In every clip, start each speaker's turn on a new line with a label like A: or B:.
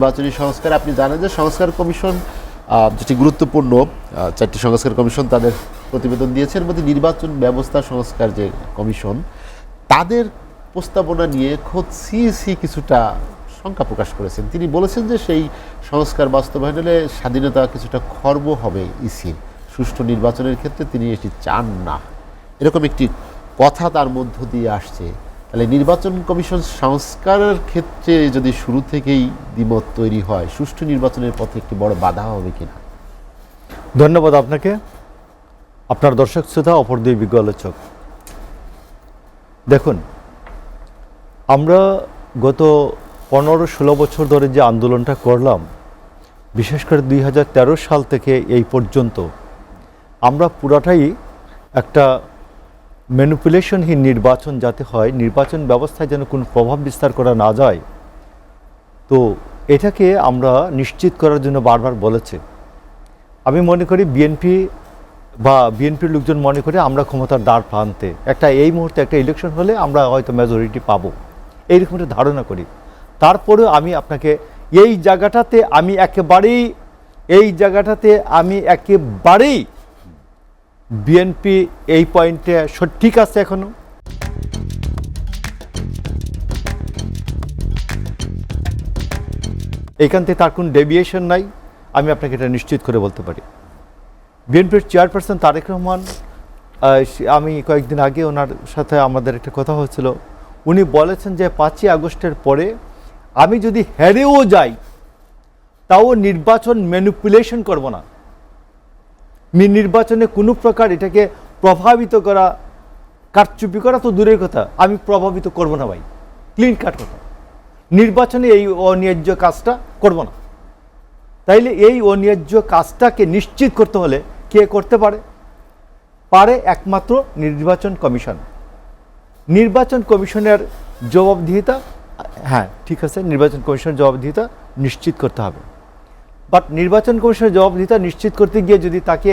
A: নির্বাচনী সংস্কার আপনি জানেন যে সংস্কার কমিশন যেটি গুরুত্বপূর্ণ 4টি সংস্কার কমিশন তাদের প্রতিবেদন দিয়েছে। এর মধ্যে নির্বাচন ব্যবস্থা সংস্কার যে কমিশন তাদের প্রস্তাবনা নিয়ে খোদ সিইসি কিছুটা শঙ্কা প্রকাশ করেছেন। তিনি বলেছেন যে সেই সংস্কার বাস্তবায়ন হলে স্বাধীনতা কিছুটা খর্ব হবে ইসির, সুষ্ঠু নির্বাচনের ক্ষেত্রে তিনি এটি চান না, এরকম একটি কথা তার মধ্য দিয়ে আসছে। তাহলে নির্বাচন কমিশন সংস্কারের ক্ষেত্রে যদি শুরু থেকেই দ্বিমত তৈরি হয়, সুষ্ঠু নির্বাচনের পথে একটি বড় বাধা হবে কিনা?
B: ধন্যবাদ আপনাকে, আপনার দর্শক শ্রোতা, অপর দুই বিজ্ঞ আলোচক। দেখুন, আমরা গত 15-16 বছর ধরে যে আন্দোলনটা করলাম, বিশেষ করে 2013 সাল থেকে এই পর্যন্ত আমরা পুরাটাই একটা ম্যানিপুলেশনহীন নির্বাচন যাতে হয়, নির্বাচন ব্যবস্থায় যেন কোনো প্রভাব বিস্তার করা না যায়, তো এটাকে আমরা নিশ্চিত করার জন্য বারবার বলেছে। আমি মনে করি বিএনপির লোকজন মনে করে আমরা ক্ষমতার দ্বার প্রান্তে, এই মুহূর্তে একটা ইলেকশন হলে আমরা হয়তো মেজরিটি পাবো, এইরকম একটা ধারণা করি। তারপরেও আমি আপনাকে এই জায়গাটাতে একেবারেই বিএনপি এই পয়েন্টে সঠিক আছে এখনো। এইখান থেকে তার কোনো ডেভিয়েশন নাই, আমি আপনাকে এটা নিশ্চিত করে বলতে পারি। বিএনপির চেয়ারপারসন তারেক রহমান, আমি কয়েকদিন আগে ওনার সাথে আমাদের একটা কথা হয়েছিল, উনি বলেছেন যে 5ই আগস্টের পরে আমি যদি হেরেও যাই তাও নির্বাচন ম্যানিপুলেশন করব না, নির্বাচনে কোনো প্রকার এটাকে প্রভাবিত করা, কারচুপি করা তো দূরের কথা, আমি প্রভাবিত করব না ভাই, ক্লিন কাট কথা, নির্বাচনে এই অন্যায্য কাজটা করব না। তাইলে এই অন্যায্য কাজটাকে নিশ্চিত করতে হলে কে করতে পারে? একমাত্র নির্বাচন কমিশন। নির্বাচন কমিশনের জবাবদিহিতা, হ্যাঁ ঠিক আছে, নির্বাচন কমিশনের জবাবদিহিতা নিশ্চিত করতে হবে। বাট নির্বাচন কমিশনের জবাবদিহিতা নিশ্চিত করতে গিয়ে যদি তাকে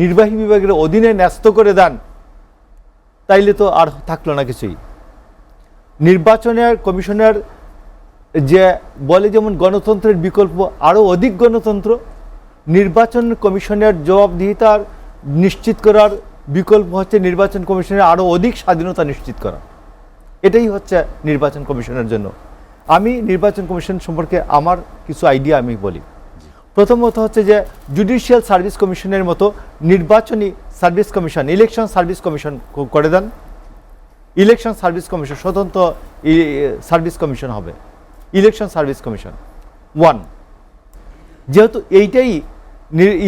B: নির্বাহী বিভাগের অধীনে ন্যস্ত করে দেন, তাইলে তো আর থাকলো না কিছুই। নির্বাচনের কমিশনের যে বলে যেমন গণতন্ত্রের বিকল্প আরও অধিক গণতন্ত্র, নির্বাচন কমিশনের জবাবদিহিতার নিশ্চিত করার বিকল্প হচ্ছে নির্বাচন কমিশনের আরও অধিক স্বাধীনতা নিশ্চিত করা। এটাই হচ্ছে নির্বাচন কমিশনের জন্য। আমি নির্বাচন কমিশন সম্পর্কে আমার কিছু আইডিয়া আমি বলি। প্রথমত হচ্ছে যে জুডিশিয়াল সার্ভিস কমিশনের মতো নির্বাচনী service commission, election service commission করে দেন। ইলেকশন সার্ভিস কমিশন, স্বতন্ত্র সার্ভিস কমিশন হবে, ইলেকশন সার্ভিস কমিশন 1। যেহেতু এইটাই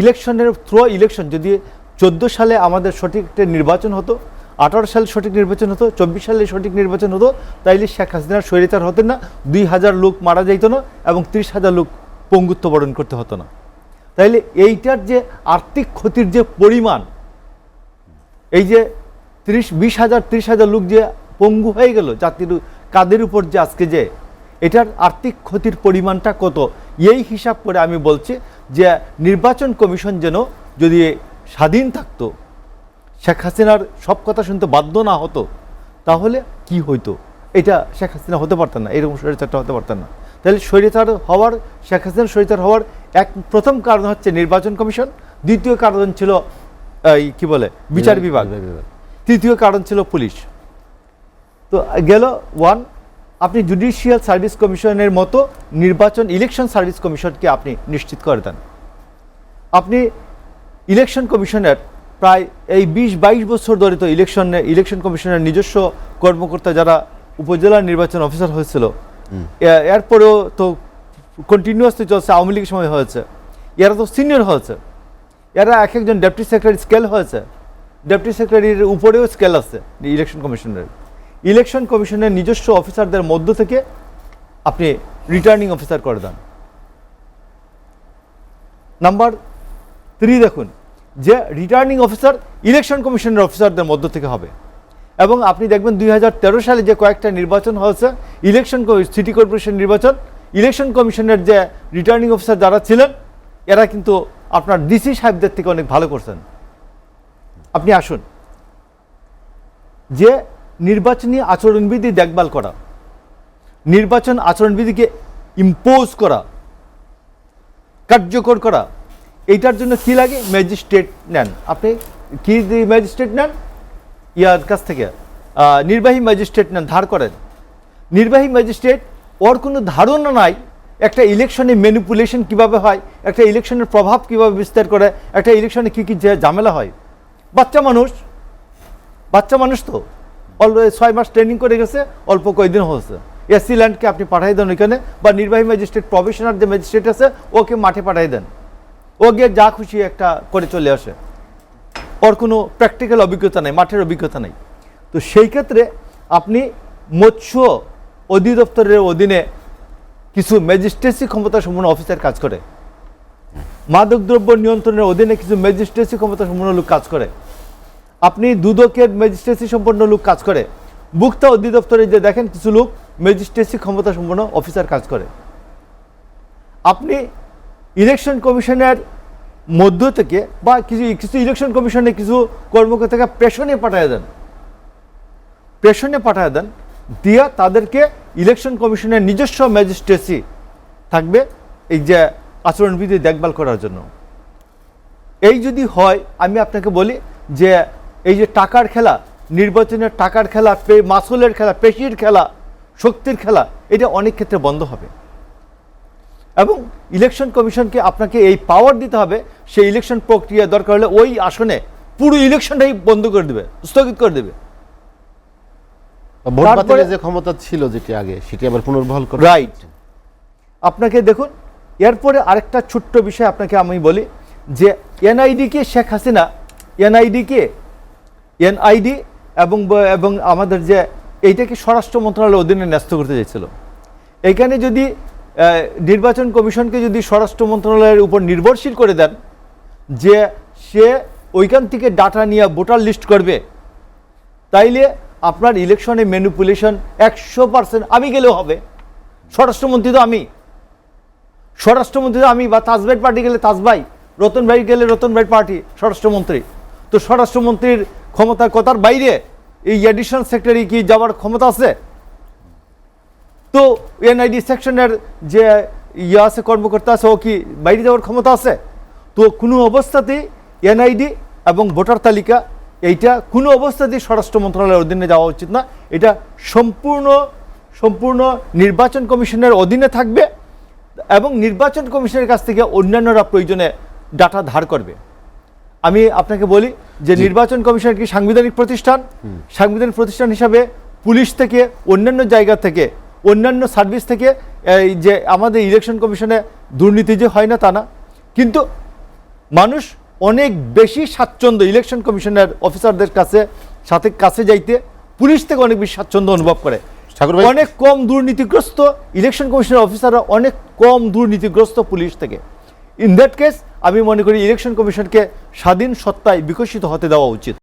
B: ইলেকশনের থ্রু ইলেকশন, যদি 14 সালে আমাদের সঠিক নির্বাচন হতো, 18 সালে সঠিক নির্বাচন হতো, 24 সালে সঠিক নির্বাচন হতো, তাইলে শেখ হাসিনার স্বৈরাচার হতেন না, 2000 লোক মারা যাইত না এবং 30,000 লোক পঙ্গুত্ব বরণ করতে হতো না। তাইলে এইটার যে আর্থিক ক্ষতির যে পরিমাণ, এই যে 20,000-30,000 লোক যে পঙ্গু হয়ে গেল জাতির কাদের উপর, যে আজকে যে এটার আর্থিক ক্ষতির পরিমাণটা কত, এই হিসাব করে আমি বলছি যে নির্বাচন কমিশন যেন যদি স্বাধীন থাকতো, শেখ হাসিনার সব কথা শুনতে বাধ্য না হতো, তাহলে কি হইতো? এটা শেখ হাসিনা হতে পারতেন না, এরকম স্বৈরাচারটা হতে পারতেন না। তাহলে শেখ হাসিনার স্বৈরাচার হওয়ার প্রথম কারণ হচ্ছে নির্বাচন কমিশন, দ্বিতীয় কারণ ছিল বিচার বিভাগ, তৃতীয় কারণ ছিল পুলিশ। তো গেল 1, আপনি জুডিশিয়াল সার্ভিস কমিশনের মতো ইলেকশন সার্ভিস কমিশনকে আপনি নিশ্চিত করে দেন। আপনি ইলেকশন কমিশনের প্রায় এই 20-22 বছর ধরে তো ইলেকশন কমিশনের নিজস্ব কর্মকর্তা যারা উপজেলা নির্বাচন অফিসার হয়েছিল, এরপরেও তো কন্টিনিউয়াসলি চলছে, আওয়ামী লীগের সময় হয়েছে, এরা তো সিনিয়র হয়েছে, এরা একজন ডেপুটি সেক্রেটারি স্কেল হয়েছে, ডেপুটি সেক্রেটারির উপরেও স্কেল আছে ইলেকশন কমিশনের। ইলেকশন কমিশনের নিজস্ব অফিসারদের মধ্য থেকে আপনি রিটার্নিং অফিসার করে দেন। নাম্বার 3 দেখুন, যে রিটার্নিং অফিসার ইলেকশন কমিশনের অফিসারদের মধ্য থেকে হবে। এবং আপনি দেখবেন 2013 সালে যে কয়েকটা নির্বাচন হয়েছে, সিটি কর্পোরেশন নির্বাচন, ইলেকশন কমিশনের যে রিটার্নিং অফিসার যারা ছিলেন, এরা কিন্তু আপনার ডিসি সাহেবদের থেকে অনেক ভালো করছেন। আপনি আসুন, যে নির্বাচনী আচরণবিধি দেখভাল করা, নির্বাচন আচরণবিধিকে ইম্পোজ করা, কার্যকর করা, এইটার জন্য কি লাগে? ম্যাজিস্ট্রেট নেন। আপনি কি ম্যাজিস্ট্রেট নেন? ইয়ার কাছ থেকে নির্বাহী ম্যাজিস্ট্রেট নেন, ধার করেন। নির্বাহী ম্যাজিস্ট্রেট ওর কোনো ধারণা নাই একটা ইলেকশনে ম্যানিপুলেশন কিভাবে হয়, একটা ইলেকশনের প্রভাব কিভাবে বিস্তার করে, একটা ইলেকশনে কী কী ঝামেলা হয়। বাচ্চা মানুষ তো অলরেডি 6 মাস ট্রেনিং করে গেছে, অল্প কয়েকদিন হয়েছে। এসসি ল্যান্ডকে আপনি পাঠাই দেন ওইখানে, বা নির্বাহী ম্যাজিস্ট্রেট প্রফেশনাল যে ম্যাজিস্ট্রেট আছে ওকে মাঠে পাঠাই দেন, ও গিয়ে যা খুশি একটা করে চলে আসে। ওর কোনো প্র্যাকটিক্যাল অভিজ্ঞতা নেই, মাঠের অভিজ্ঞতা নেই। তো সেই ক্ষেত্রে আপনি মৎস্য অধিদপ্তরের অধীনে কিছু ম্যাজিস্ট্রেসি ক্ষমতা সম্পন্ন অফিসার কাজ করে, মাদকদ্রব্য নিয়ন্ত্রণের অধীনে কিছু ম্যাজিস্ট্রেসি ক্ষমতা সম্পন্ন লোক কাজ করে, আপনি দুদকের ম্যাজিস্ট্রেসি সম্পন্ন লোক কাজ করে, ভোক্তা অধিদপ্তরে যে দেখেন কিছু লোক ম্যাজিস্ট্রেসি ক্ষমতা সম্পন্ন অফিসার কাজ করে। আপনি ইলেকশন কমিশনের মধ্য থেকে বা কিছু ইলেকশন কমিশনে কিছু কর্মকর্তাকে প্রেশনে পাঠায় দেন, দিয়া তাদেরকে ইলেকশন কমিশনের নিজস্ব ম্যাজিস্ট্রেসি থাকবে এই যে আচরণবিধি দেখভাল করার জন্য। এই যদি হয়, আমি আপনাকে বলি যে এই যে টাকার খেলা, নির্বাচনের টাকার খেলা, মাসুলের খেলা, পেশির খেলা, শক্তির খেলা, এটা অনেক ক্ষেত্রে বন্ধ হবে। এবং ইলেকশন কমিশনকে আপনাকে এই পাওয়ার দিতে হবে, সেই ইলেকশন প্রক্রিয়া দরকার হলে ওই আসনে পুরো ইলেকশনটাই বন্ধ করে দেবে, স্থগিত করে দেবে।
A: ভোট বাতিলের যে ক্ষমতা ছিল যেটি আগে, সেটি আবার পুনর্বহাল করে।
B: রাইট। আপনাকে দেখুন, এরপরে আরেকটা ছোট্ট বিষয় আপনাকে আমি বলি যে এনআইডিকে শেখ হাসিনা এনআইডি এবং আমাদের যে এইটাকে স্বরাষ্ট্র মন্ত্রণালয়ের অধীনে ন্যস্ত করতে চাইছিল। এখানে যদি নির্বাচন কমিশনকে যদি স্বরাষ্ট্র মন্ত্রণালয়ের উপর নির্ভরশীল করে দেন যে সে ওইখান থেকে ডাটা নিয়ে ভোটার লিস্ট করবে, তাইলে আপনার ইলেকশনে ম্যানিপুলেশন 100% আমি গেলেও হবে। স্বরাষ্ট্রমন্ত্রী তো আমি, বা তাজভাই পার্টি গেলে তাজভাই, রতন ভাই গেলে রতন ভাই পার্টি স্বরাষ্ট্রমন্ত্রী। তো স্বরাষ্ট্রমন্ত্রীর ক্ষমতার কথার বাইরে এই অ্যাডিশনাল সেক্রেটারি কি যাওয়ার ক্ষমতা আছে? তো এনআইডি সেকশনের যে আছে কর্মকর্তা আছে, ও কি বাইরে যাওয়ার ক্ষমতা আছে? তো কোনো অবস্থাতেই এনআইডি এবং ভোটার তালিকা এইটা কোনো অবস্থাতেই স্বরাষ্ট্র মন্ত্রণালয়ের অধীনে যাওয়া উচিত না। এটা সম্পূর্ণ নির্বাচন কমিশনের অধীনে থাকবে এবং নির্বাচন কমিশনের কাছ থেকে অন্যান্যরা প্রয়োজনে ডাটা ধার করবে। আমি আপনাকে বলি যে নির্বাচন কমিশন কি সাংবিধানিক প্রতিষ্ঠান? সাংবিধানিক প্রতিষ্ঠান হিসাবে পুলিশ থেকে, অন্যান্য জায়গা থেকে, অন্যান্য সার্ভিস থেকে এই যে আমাদের ইলেকশন কমিশনে দুর্নীতি যে হয় না তা না, কিন্তু মানুষ অনেক বেশি স্বাচ্ছন্দ্য ইলেকশন কমিশনের অফিসারদের কাছে যাইতে, পুলিশ থেকে অনেক বেশি স্বাচ্ছন্দ্য অনুভব করে। অনেক কম দুর্নীতিগ্রস্ত ইলেকশন কমিশনের অফিসাররা, অনেক কম দুর্নীতিগ্রস্ত পুলিশ থেকে। ইন দ্যাট কেস আমি মনে করি ইলেকশন কমিশনকে স্বাধীন সত্তায় বিকশিত হতে দেওয়া উচিত।